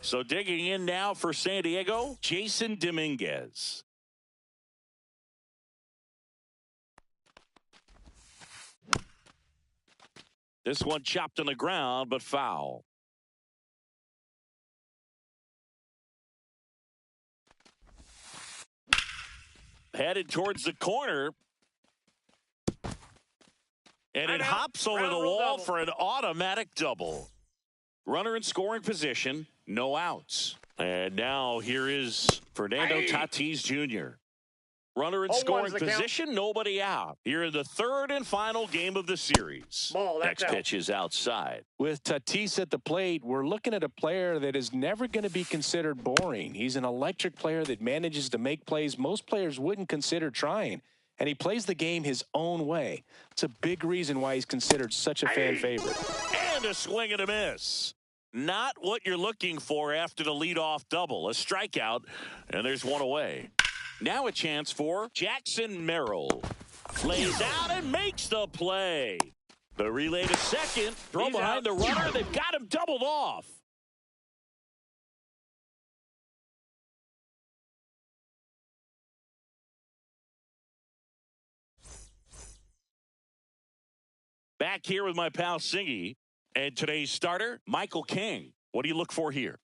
So digging in now for San Diego, Jason Dominguez. This one chopped on the ground, but foul. Headed towards the corner. And it hops over the wall for an automatic double. Runner in scoring position, no outs. And now here is Fernando Tatis Jr. Runner in scoring position, nobody out. Here in the third and final game of the series. Next pitch is outside. With Tatis at the plate, we're looking at a player that is never going to be considered boring. He's an electric player that manages to make plays most players wouldn't consider trying. And he plays the game his own way. It's a big reason why he's considered such a fan favorite. And a swing and a miss. Not what you're looking for after the leadoff double. A strikeout, and there's one away. Now a chance for Jackson Merrill. Lays out and makes the play. The relay to second. Throw behind the runner. They've got him doubled off. Back here with my pal Singy. And today's starter, Michael King. What do you look for here?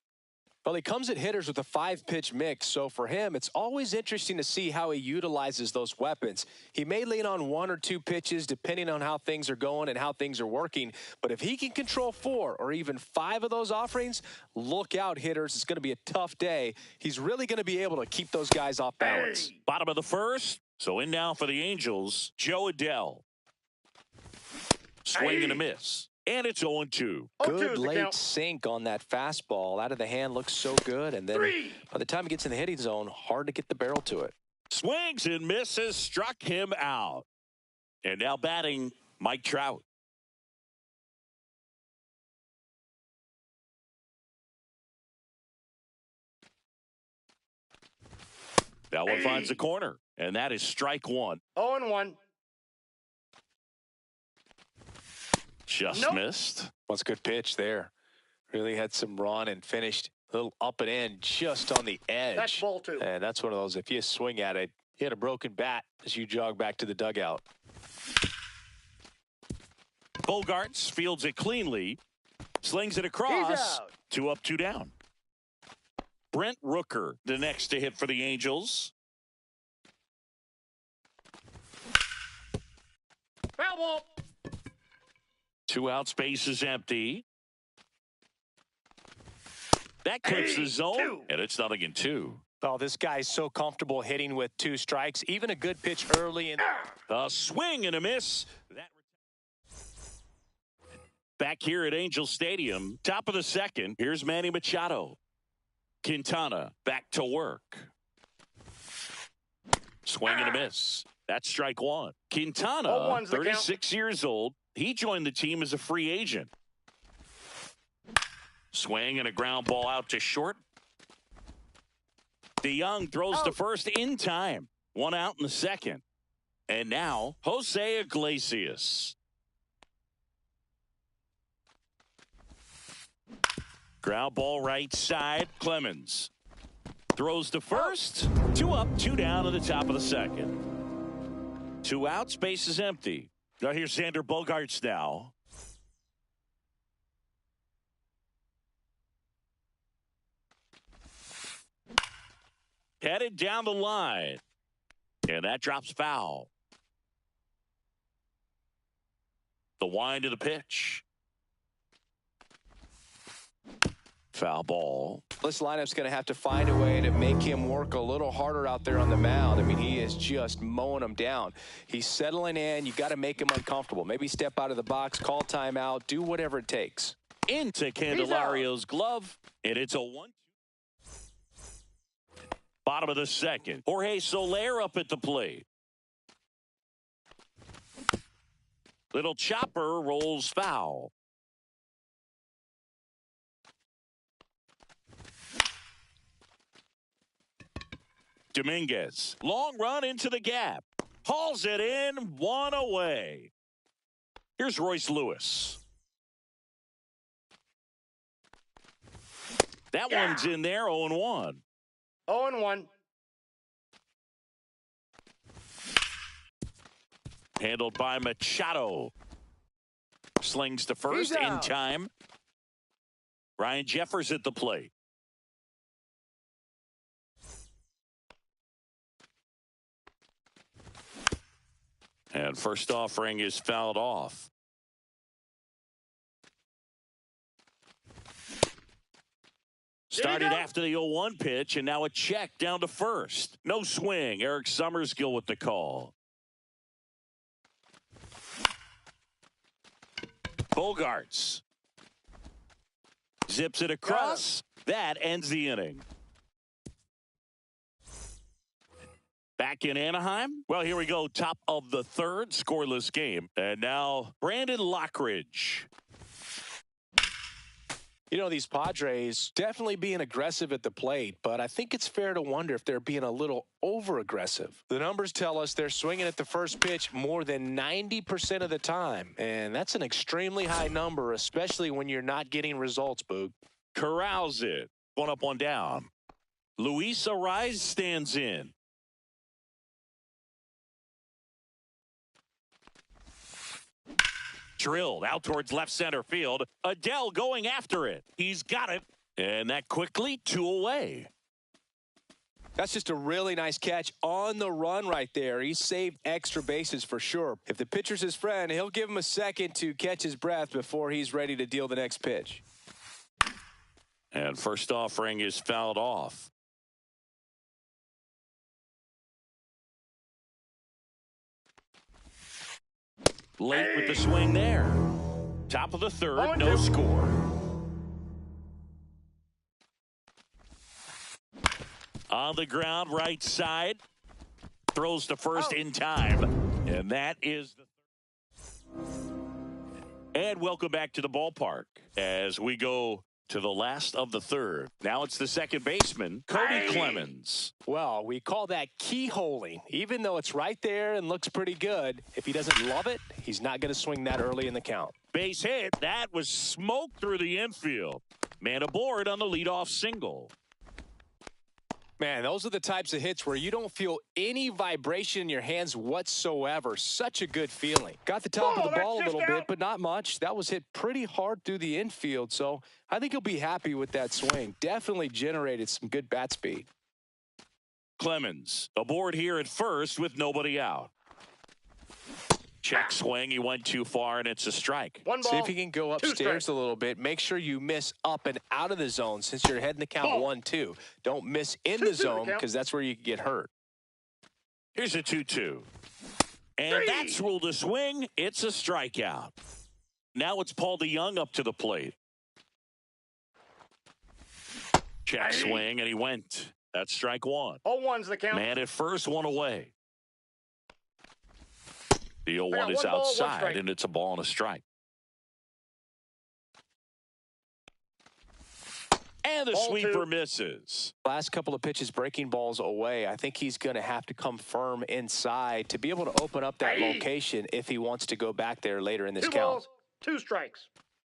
Well, he comes at hitters with a 5-pitch mix, so for him, it's always interesting to see how he utilizes those weapons. He may lean on 1 or 2 pitches depending on how things are going and how things are working, but if he can control 4 or even 5 of those offerings, look out, hitters. It's going to be a tough day. He's really going to be able to keep those guys off balance. Bottom of the first, so in now for the Angels, Joe Adell. Swing and a miss. And it's 0-2. Good late sink on that fastball. Out of the hand, looks so good. And then by the time he gets in the hitting zone, hard to get the barrel to it. Swings and misses, struck him out. And now batting, Mike Trout. That one finds the corner. And that is strike 1. 0-1. Just missed. What's a good pitch there. Really had some run and finished a little up and in just on the edge. That's ball 2. And that's one of those, if you swing at it, you had a broken bat as you jog back to the dugout. Bogarts fields it cleanly. Slings it across. 2 up, 2 down. Brent Rooker, the next to hit for the Angels. Foul ball. 2 out, space is empty. That clips the zone, and it's 0-2. Oh, this guy's so comfortable hitting with 2 strikes. Even a good pitch early. A swing and a miss. Back here at Angel Stadium, top of the second, here's Manny Machado. Quintana back to work. Swing and a miss. That's strike 1. Quintana, 36 years old. He joined the team as a free agent. Swing and a ground ball out to short. DeYoung throws to first in time. 1 out in the second. And now, Jose Iglesias. Ground ball right side. Clemens throws to first. 2 up, 2 down at the top of the second. 2 out, space is empty. Now here's Xander Bogaerts now. Headed down the line. And that drops foul. The wind of the pitch. Foul ball. This lineup's going to have to find a way to make him work a little harder out there on the mound. I mean, he is just mowing them down. He's settling in. You got to make him uncomfortable. Maybe step out of the box, call timeout, do whatever it takes. Into Candelario's glove, and it's a 1-2. Bottom of the second. Jorge Soler up at the plate. Little chopper rolls foul. Dominguez, long run into the gap. Hauls it in, 1 away. Here's Royce Lewis. That one's in there, 0-1. 0-1. Handled by Machado. Slings to first in time. Ryan Jeffers at the plate. And first offering is fouled off. Started after the 0-1 pitch, and now a check down to first. No swing. Eric Summerskill with the call. Bogarts zips it across. That ends the inning. Back in Anaheim. Well, here we go. Top of the third, scoreless game. And now Brandon Lockridge. You know, these Padres definitely being aggressive at the plate, but I think it's fair to wonder if they're being a little over-aggressive. The numbers tell us they're swinging at the first pitch more than 90% of the time, and that's an extremely high number, especially when you're not getting results, Boog. Corrals it. One up, one down. Luis Arraez stands in. Drilled out towards left center field. Adell going after it. He's got it. And that quickly, 2 away. That's just a really nice catch on the run right there. He saved extra bases for sure. If the pitcher's his friend, he'll give him a second to catch his breath before he's ready to deal the next pitch. And first offering is fouled off. Late with the swing there. Top of the third, no score. On the ground, right side. Throws to first in time. And that is the... And welcome back to the ballpark as we go to the last of the third. Now it's the second baseman, Cody Clemens. Well, we call that keyholing. Even though it's right there and looks pretty good, if he doesn't love it, he's not going to swing that early in the count. Base hit. That was smoked through the infield. Man aboard on the leadoff single. Man, those are the types of hits where you don't feel any vibration in your hands whatsoever. Such a good feeling. Got the top of the ball a little bit, but not much. That was hit pretty hard through the infield, so I think he'll be happy with that swing. Definitely generated some good bat speed. Clemens aboard here at first with nobody out. Check swing. He went too far, and it's a strike. One ball, see if he can go upstairs a little bit. Make sure you miss up and out of the zone since you're heading the count 1-2. Don't miss in the zone because that's where you can get hurt. Here's a 2-2. And that's ruled a swing. It's a strikeout. Now it's Paul DeJong up to the plate. Check swing, and he went. That's strike one. 0-1's the count. Man at first, one away. The 0-1 is outside, and it's a ball and a strike. And the sweeper misses. Last couple of pitches breaking balls away. I think he's going to have to come firm inside to be able to open up that location if he wants to go back there later in this count. 2 balls, 2 strikes.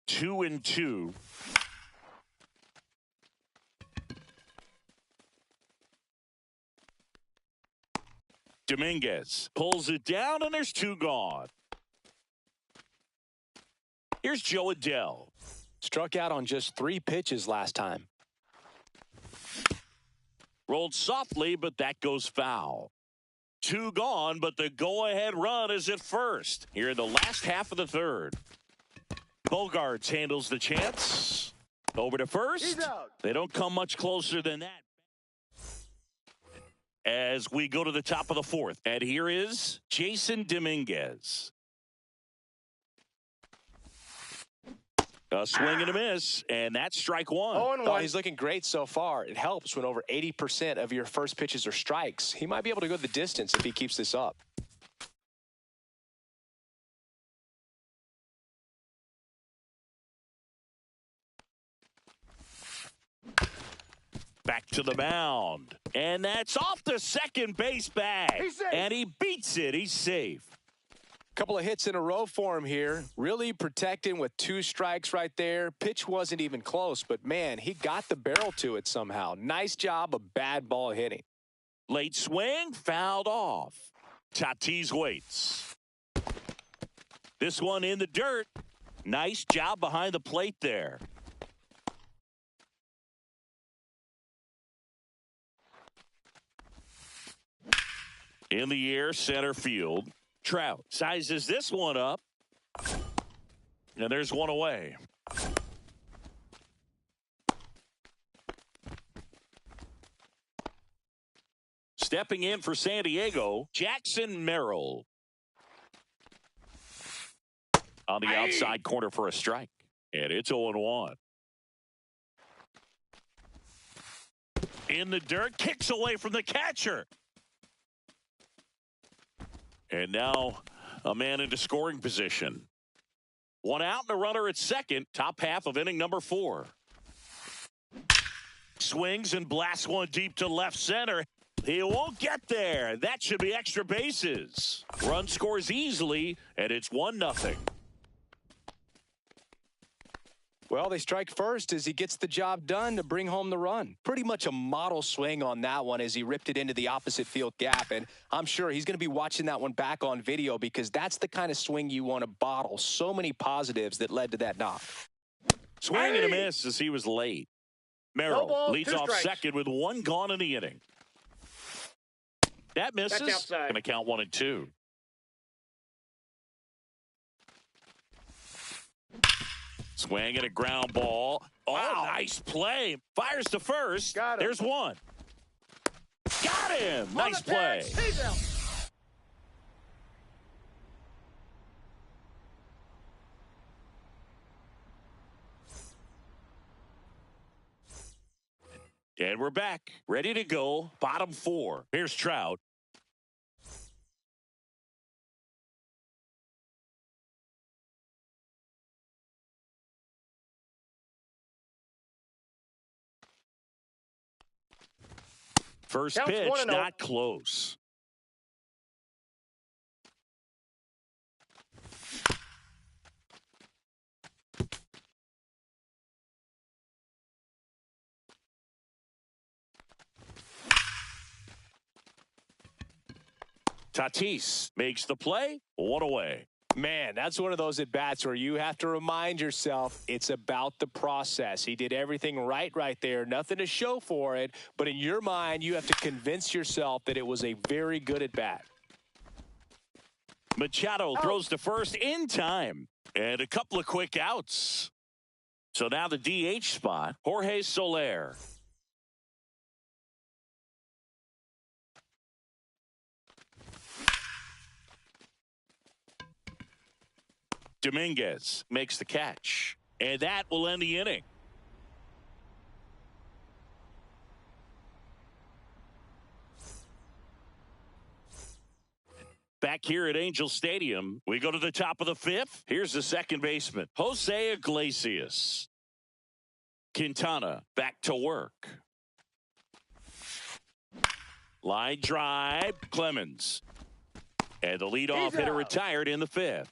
2-2. Dominguez pulls it down, and there's 2 gone. Here's Joe Adell. Struck out on just 3 pitches last time. Rolled softly, but that goes foul. 2 gone, but the go-ahead run is at first. Here in the last half of the third. Bogarts handles the chance. Over to first. They don't come much closer than that. As we go to the top of the fourth. And here is Jason Dominguez. A swing and a miss, and that's strike one. Oh, he's looking great so far. It helps when over 80% of your first pitches are strikes. He might be able to go the distance if he keeps this up. Back to the mound. And that's off the second base bag. And he beats it. He's safe. Couple of hits in a row for him here. Really protecting with 2 strikes right there. Pitch wasn't even close, but man, he got the barrel to it somehow. Nice job of bad ball hitting. Late swing, fouled off. Tatis waits. This one in the dirt. Nice job behind the plate there. In the air, center field. Trout sizes this one up. And there's one away. Stepping in for San Diego, Jackson Merrill. On the outside corner for a strike. And it's 0-1. In the dirt, kicks away from the catcher. And now a man into scoring position. 1 out and a runner at second. Top half of inning number 4. Swings and blasts one deep to left center. He won't get there. That should be extra bases. Run scores easily, and it's 1-0. Well, they strike first as he gets the job done to bring home the run. Pretty much a model swing on that one as he ripped it into the opposite field gap. And I'm sure he's going to be watching that one back on video because that's the kind of swing you want to bottle. So many positives that led to that knock. Swing and a miss as he was late. Merrill ball, leads 2 off strikes. second with 1 gone in the inning. That misses. That's outside. Going to count 1-2. Swing and a ground ball. Oh, Wow. Nice play. Fires to first. Got him. There's one. Got him. Nice On the tag, play. he's out. And we're back. Ready to go. Bottom 4. Here's Trout. First Counts pitch, 1-0. not close. Tatis makes the play. 1 away. Man, that's one of those at-bats where you have to remind yourself it's about the process. He did everything right there. Nothing to show for it. But in your mind, you have to convince yourself that it was a very good at-bat. Machado throws to first in time. And a couple of quick outs. So now the DH spot, Jorge Soler. Dominguez makes the catch. And that will end the inning. Back here at Angel Stadium, we go to the top of the 5th. Here's the second baseman, Jose Iglesias. Quintana back to work. Line drive, Clemens. And the leadoff hitter retired in the 5th.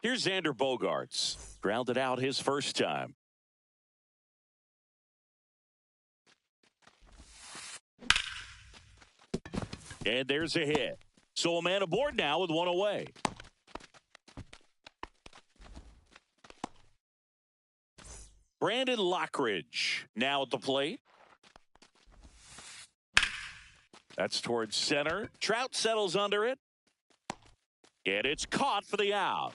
Here's Xander Bogaerts. Grounded out his first time. And there's a hit. So a man aboard now with 1 away. Brandon Lockridge now at the plate. That's towards center. Trout settles under it. And it's caught for the out.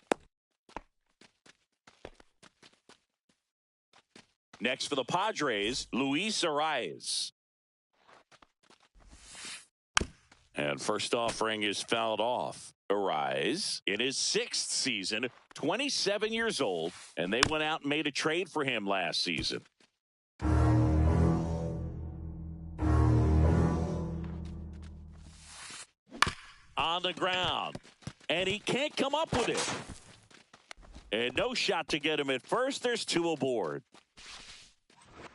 Next for the Padres, Luis Arraez. And first offering is fouled off. Arraez in his 6th season, 27 years old, and they went out and made a trade for him last season. On the ground, and he can't come up with it. And no shot to get him at first. There's 2 aboard.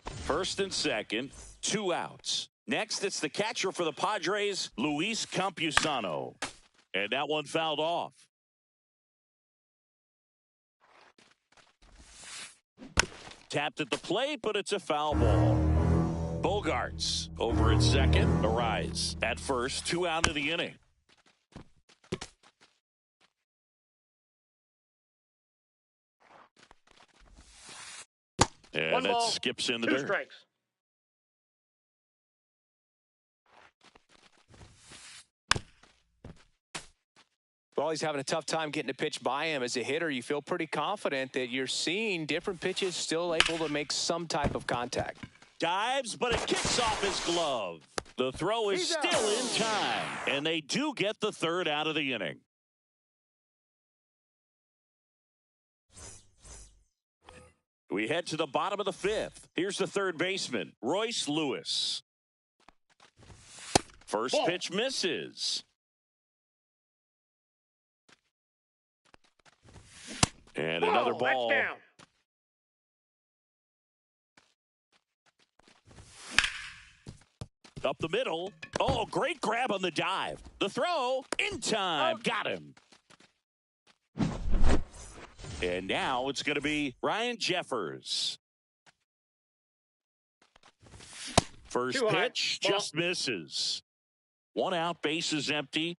First and second, 2 outs. Next, it's the catcher for the Padres, Luis Campusano. And that one fouled off. Tapped at the plate, but it's a foul ball. Bogaerts over at second. Arise at first. 2 out of the inning. And One that ball, skips in the 2 dirt. strikes. Well, he's having a tough time getting a pitch by him. As a hitter, you feel pretty confident that you're seeing different pitches still able to make some type of contact. Dives, but it kicks off his glove. The throw is still in time, and they do get the 3rd out of the inning. We head to the bottom of the 5th. Here's the 3rd baseman, Royce Lewis. First pitch misses. And another ball. That's down. Up the middle. Oh, great grab on the dive. The throw in time. Got him. And now it's going to be Ryan Jeffers. First pitch just misses. 1 out, bases empty.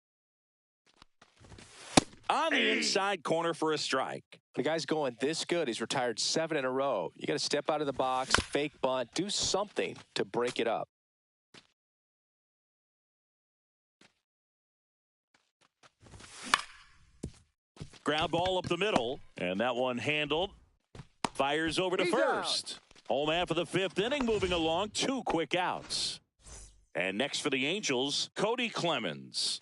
On the inside corner for a strike. The guy's going this good. He's retired 7 in a row. You got to step out of the box, fake bunt, do something to break it up. Ground ball up the middle, and that one handled. Fires over to first. Home half of the 5th inning, moving along. 2 quick outs. And next for the Angels, Cody Clemens.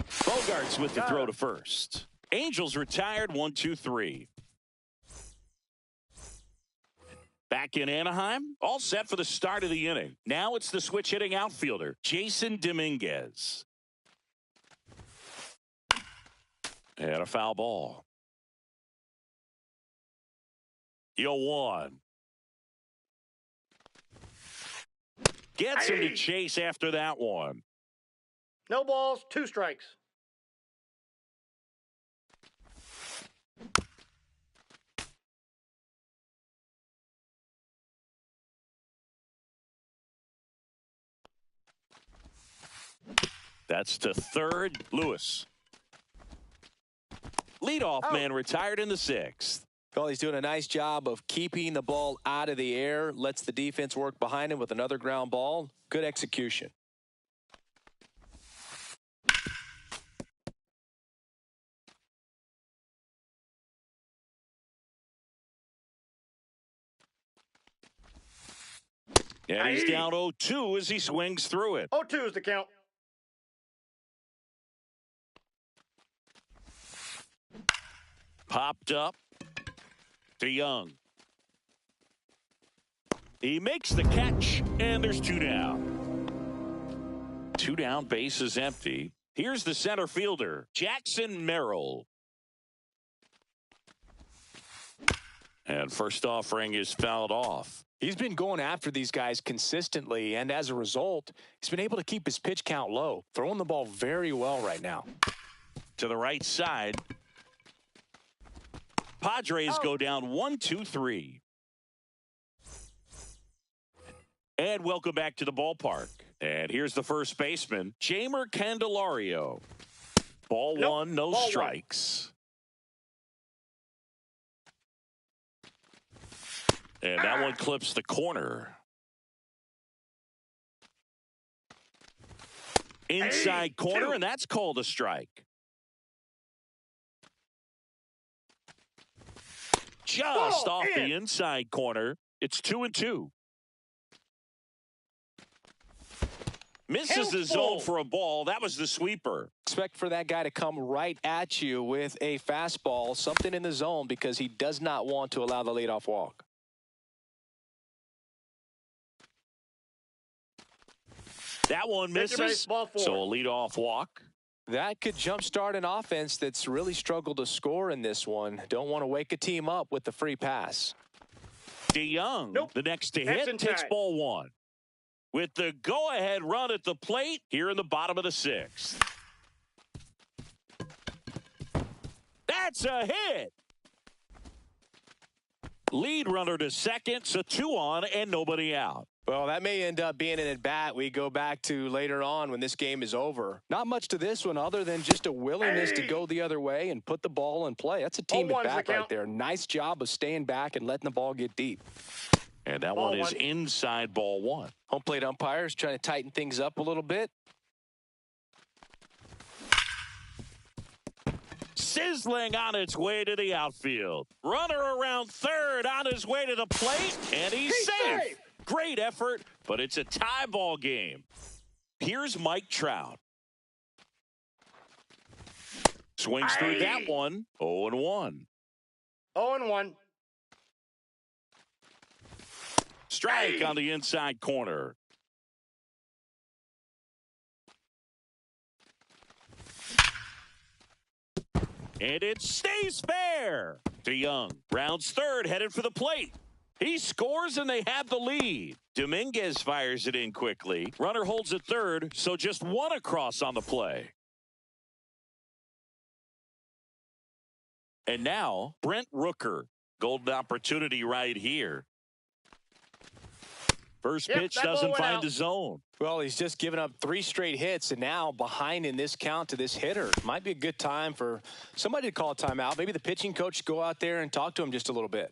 Bogaerts with the throw to first. Angels retired 1-2-3. Back in Anaheim, all set for the start of the inning. Now it's the switch hitting outfielder, Jason Dominguez. And a foul ball. 0-1. Gets him to chase after that one. No balls, 2 strikes. That's to third, Lewis. Leadoff man retired in the 6th. Well, he's doing a nice job of keeping the ball out of the air, lets the defense work behind him with another ground ball. Good execution. And he's down 0-2 as he swings through it. 0-2 is the count. Popped up to Young. He makes the catch, and there's 2 down. 2 down, base is empty. Here's the center fielder, Jackson Merrill. And first offering is fouled off. He's been going after these guys consistently, and as a result, he's been able to keep his pitch count low, throwing the ball very well right now. To the right side. Padres go down 1-2-3. And welcome back to the ballpark. And here's the first baseman, Jeimer Candelario. Ball 1, no strikes. And that one clips the corner. Inside corner, and that's called a strike. Just off the inside corner. It's 2-2. Misses the zone for a ball. That was the sweeper. Expect for that guy to come right at you with a fastball, something in the zone, because he does not want to allow the leadoff walk. That one misses, so a leadoff walk. That could jumpstart an offense that's really struggled to score in this one. Don't want to wake a team up with the free pass. DeYoung, the next to hit, takes ball 1. with the go-ahead run at the plate here in the bottom of the sixth. That's a hit. Lead runner to second, so 2 on and nobody out. Well, that may end up being an at-bat we go back to later on when this game is over. Not much to this one other than just a willingness to go the other way and put the ball in play. That's a team at-bat right there. Nice job of staying back and letting the ball get deep. And that one is inside ball 1. Home plate umpires trying to tighten things up a little bit. Sizzling on its way to the outfield. Runner around third on his way to the plate, and he's safe. Great effort, but it's a tie ball game. Here's Mike Trout. Swings through that one. 0-1. 0-1. Strike on the inside corner. And it stays fair. DeYoung rounds third, headed for the plate. He scores and they have the lead. Dominguez fires it in quickly. Runner holds at third, so just 1 across on the play. And now, Brent Rooker. Golden opportunity right here. First pitch doesn't find the zone. Well, he's just given up 3 straight hits, and now behind in this count to this hitter. Might be a good time for somebody to call a timeout. Maybe the pitching coach go out there and talk to him just a little bit.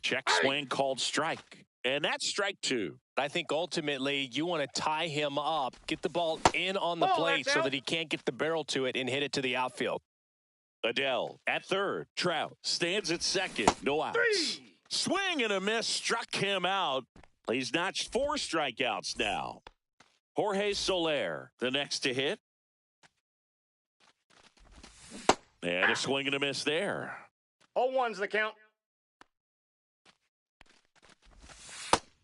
Check swing called strike. And that's strike 2. I think ultimately you want to tie him up, get the ball in on the plate so that he can't get the barrel to it and hit it to the outfield. Adele at third. Trout stands at second. No outs. 3. Swing and a miss struck him out. He's notched 4 strikeouts now. Jorge Soler, the next to hit. And a swing and a miss there. 0-1's the count.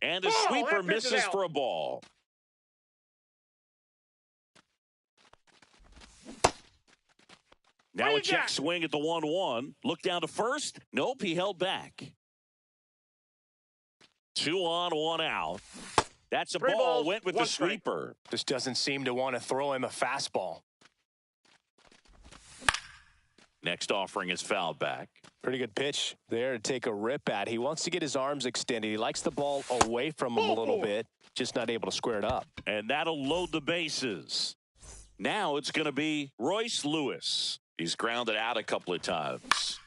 And a sweeper misses for a ball. Now a check swing at the 1-1. Look down to first. Nope, he held back. 2 on, 1 out. That's a ball. Went with the sweeper. Just doesn't seem to want to throw him a fastball. Next offering is fouled back. Pretty good pitch there to take a rip at. He wants to get his arms extended. He likes the ball away from him a little bit, just not able to square it up. And that'll load the bases. Now it's going to be Royce Lewis. He's grounded out a couple of times.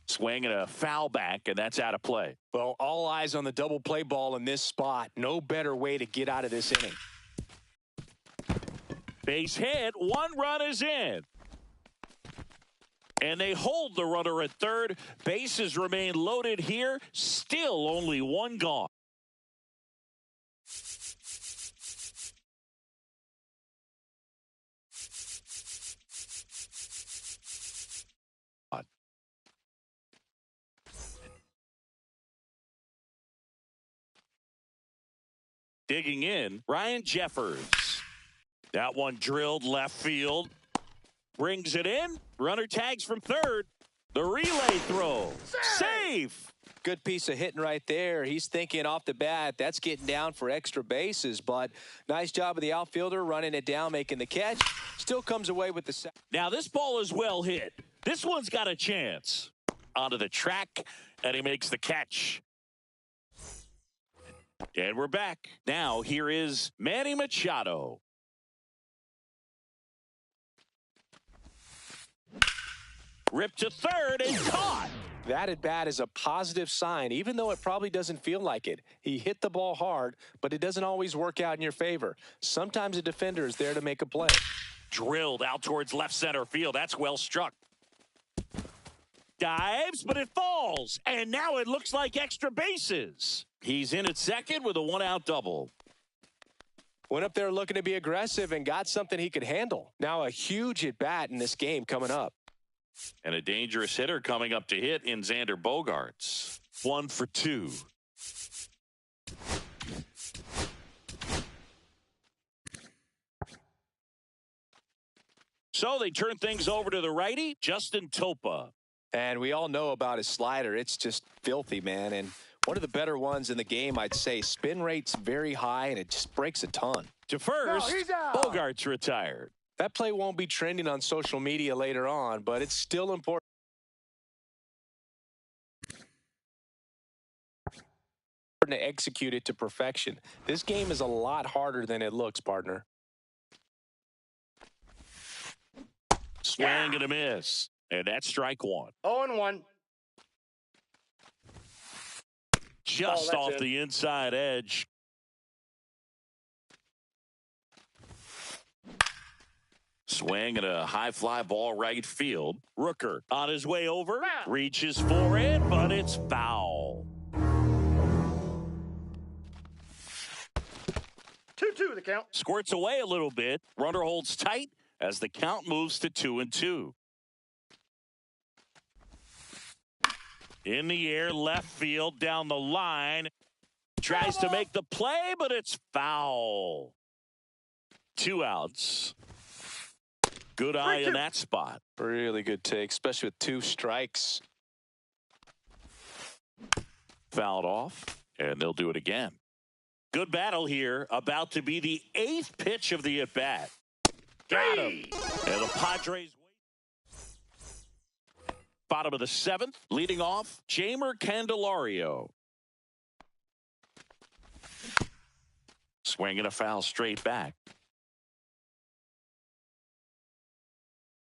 Swing and a foul back, and that's out of play. Well, all eyes on the double play ball in this spot. No better way to get out of this inning. Base hit. 1 run is in. And they hold the runner at third. Bases remain loaded here. Still only 1 gone. Digging in, Ryan Jeffers. That one drilled left field. Brings it in. Runner tags from third. The relay throw. Safe. Good piece of hitting right there. He's thinking off the bat, that's getting down for extra bases. But nice job of the outfielder running it down, making the catch. Still comes away with the sack. Now this ball is well hit. This one's got a chance. Onto the track, and he makes the catch. And we're back. Now here is Manny Machado. Ripped to third and caught. That at bat is a positive sign, even though it probably doesn't feel like it. He hit the ball hard, but it doesn't always work out in your favor. Sometimes a defender is there to make a play. Drilled out towards left center field. That's well struck. Dives, but it falls. And now it looks like extra bases. He's in at second with a 1-out double. Went up there looking to be aggressive and got something he could handle. Now a huge at bat in this game coming up. And a dangerous hitter coming up to hit in Xander Bogaerts. 1 for 2. So they turn things over to the righty, Justin Topa. And we all know about his slider. It's just filthy, man. And One of the better ones in the game, I'd say. Spin rate's very high, and it just breaks a ton. To first, he's out. Bogarts retired. That play won't be trending on social media later on, but it's still important to execute it to perfection. This game is a lot harder than it looks, partner. Swing and a miss. And that's strike one. 0-1. Just off the inside edge. Swing and a high fly ball right field. Rooker on his way over. Foul. Reaches for it, but it's foul. 2-2 the count. Squirts away a little bit. Runner holds tight as the count moves to 2-2. In the air, left field, down the line. Tries to make the play, but it's foul. 2 outs. Good eye in that spot. Really good take, especially with 2 strikes. Fouled off, and they'll do it again. Good battle here. About to be the 8th pitch of the at-bat. Got him. And the Padres wait. Bottom of the 7th, leading off, Jeimer Candelario. Swinging a foul straight back.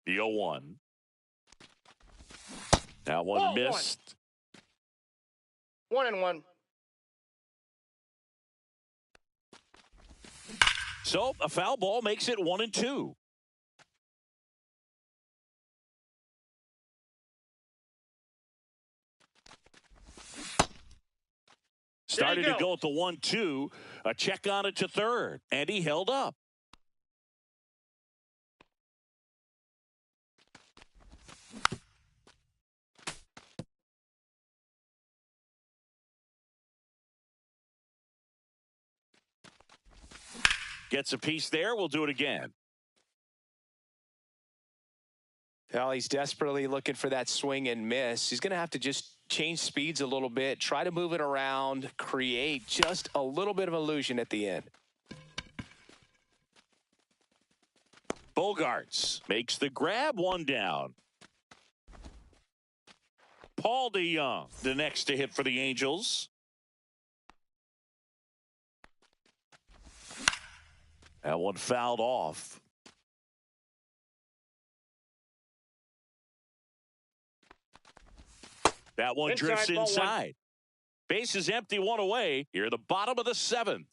The 0-1. That one missed. 1-1. So a foul ball makes it 1-2. Started to go at the 1-2. A check on it to third, and he held up. Gets a piece there. We'll do it again. Well, he's desperately looking for that swing and miss. He's going to have to just change speeds a little bit, try to move it around, create just a little bit of illusion at the end. Bogarts makes the grab, 1 down. Paul DeJong, the next to hit for the Angels. That one fouled off. That one drifts inside. Base is empty, 1 away. Here at the bottom of the 7th.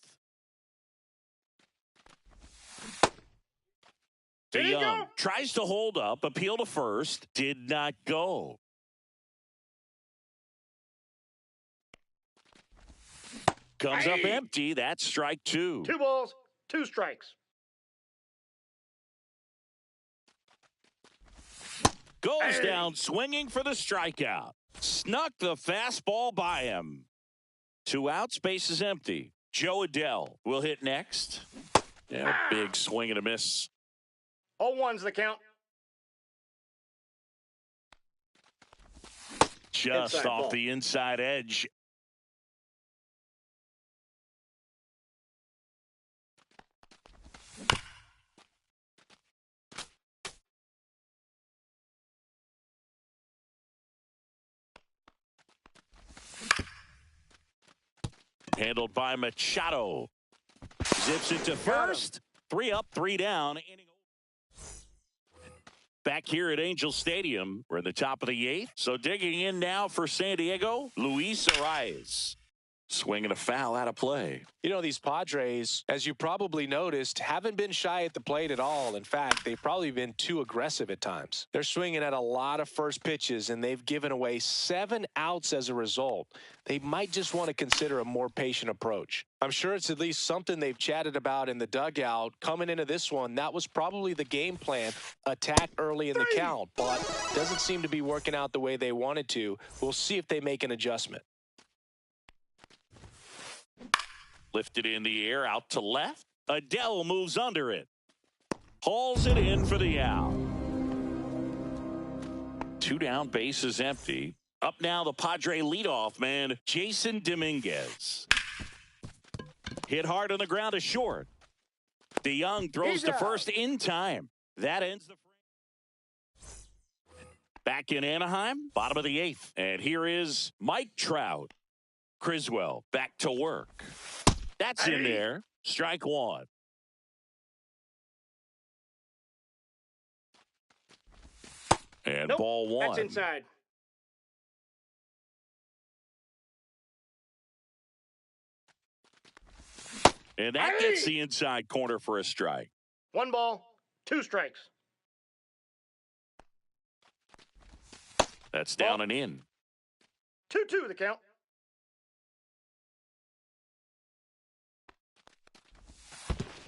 DeJong tries to hold up, appeal to first, did not go. Comes up empty. That's strike 2. 2 balls, 2 strikes. Goes down swinging for the strikeout. Snuck the fastball by him. 2 outs, base is empty. Joe Adell will hit next. Yeah, big swing and a miss. 0-1's the count. Just Inside off ball. the inside edge. Handled by Machado. Zips it to first. 3 up, 3 down. Back here at Angel Stadium, we're at the top of the 8th. So digging in now for San Diego, Luis Arias. Swinging a foul out of play. You know, these Padres, as you probably noticed, haven't been shy at the plate at all. In fact, they've probably been too aggressive at times. They're swinging at a lot of first pitches, and they've given away 7 outs as a result. They might just want to consider a more patient approach. I'm sure it's at least something they've chatted about in the dugout. Coming into this one, that was probably the game plan. Attack early in the count, but doesn't seem to be working out the way they wanted to. We'll see if they make an adjustment. Lifted in the air, out to left. Adell moves under it. Hauls it in for the out. 2 down, base is empty. Up now, the Padre leadoff man, Jason Dominguez. Hit hard on the ground is short. DeYoung throws He's to out. first in time. That ends the frame. Back in Anaheim, bottom of the 8th. And here is Mike Trout. Criswell back to work. That's in there. Strike one. And Nope, ball one. that's inside. And that gets the inside corner for a strike. 1 ball, 2 strikes. That's down and in. 2-2 the count.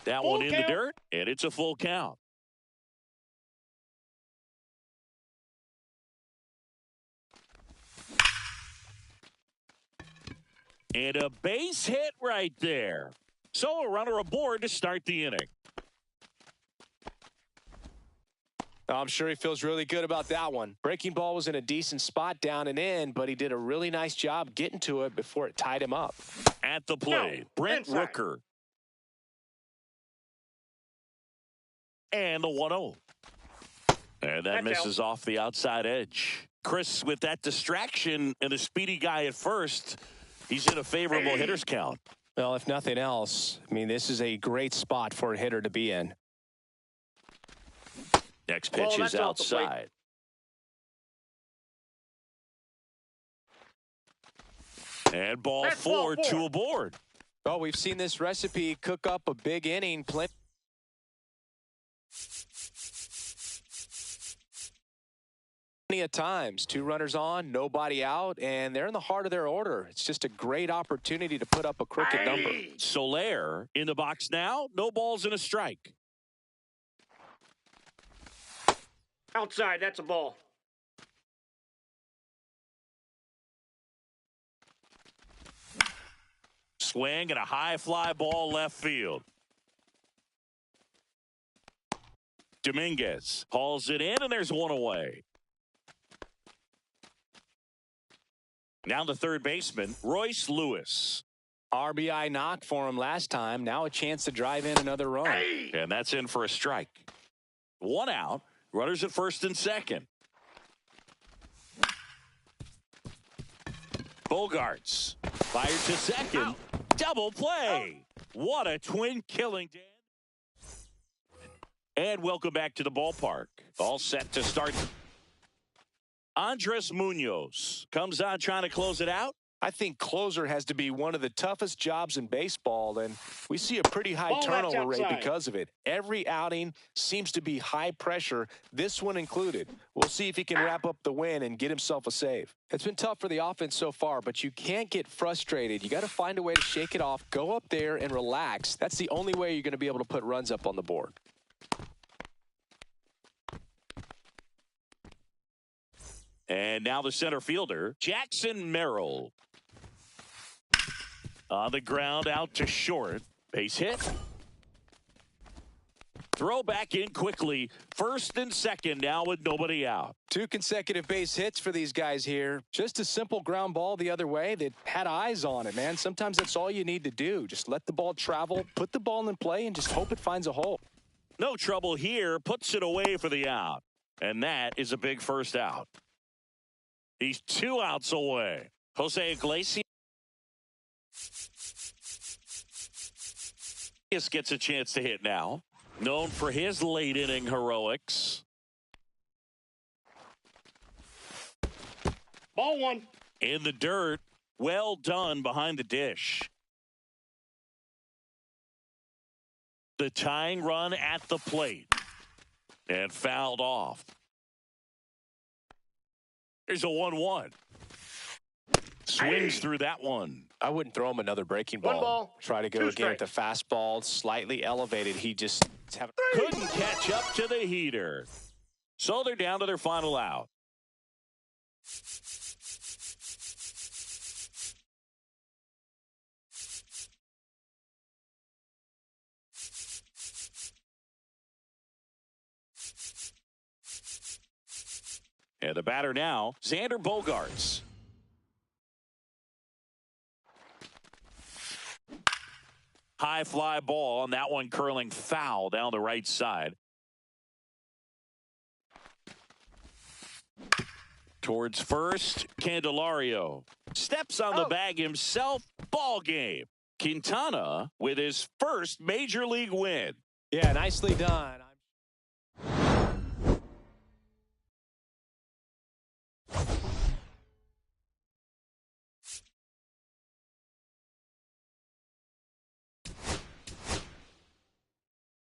That Full one in count. the dirt, and it's a full count. And a base hit right there. So a runner aboard to start the inning. I'm sure he feels really good about that one. Breaking ball was in a decent spot down and in, but he did a really nice job getting to it before it tied him up. At the plate, No, Brent inside. Rooker. And the 1-0. And that That's misses off the outside edge. Chris, with that distraction and the speedy guy at first, he's in a favorable hitter's count. Well, if nothing else, I mean, this is a great spot for a hitter to be in. Next pitch is that's off the plate. outside. And ball That's four, ball 4. 2 aboard. Oh, we've seen this recipe cook up a big inning. Plenty of times. 2 runners on, nobody out, and they're in the heart of their order. It's just a great opportunity to put up a crooked number. Soler in the box now. No balls and a strike. Outside, that's a ball. Swing and a high fly ball left field. Dominguez hauls it in, and there's one away. Now the third baseman, Royce Lewis. RBI knock for him last time. Now a chance to drive in another run. And that's in for a strike. 1 out. Runners at first and second. Bogarts fired to second. Out. Double play. What a twin killing, Dan. And welcome back to the ballpark. All set to start. Andres Munoz comes on trying to close it out. I think closer has to be one of the toughest jobs in baseball, and we see a pretty high Ball, that's turnover rate outside. because of it. Every outing seems to be high pressure, this one included. We'll see if he can wrap up the win and get himself a save. It's been tough for the offense so far, but you can't get frustrated. You got to find a way to shake it off, go up there and relax. That's the only way you're going to be able to put runs up on the board. And now the center fielder, Jackson Merrill. On the ground, out to short. Base hit. Throw back in quickly. First and second now with nobody out. 2 consecutive base hits for these guys here. Just a simple ground ball the other way that had eyes on it, man. Sometimes that's all you need to do. Just let the ball travel, put the ball in play, and just hope it finds a hole. No trouble here. Puts it away for the out. And that is a big first out. He's 2 outs away. Jose Iglesias gets a chance to hit now. Known for his late inning heroics. Ball 1. In the dirt. Well done behind the dish. The tying run at the plate. And fouled off. There's a 1-1. Swings through that one. I wouldn't throw him another breaking 1 ball. ball, Try to go 2 again with the strikes. fastball, slightly elevated. He just Couldn't catch up to the heater. So they're down to their final out. And the batter now, Xander Bogaerts. High fly ball, and that one curling foul down the right side. Towards first, Candelario steps on the bag himself. Ball game. Quintana with his first major league win. Yeah, nicely done.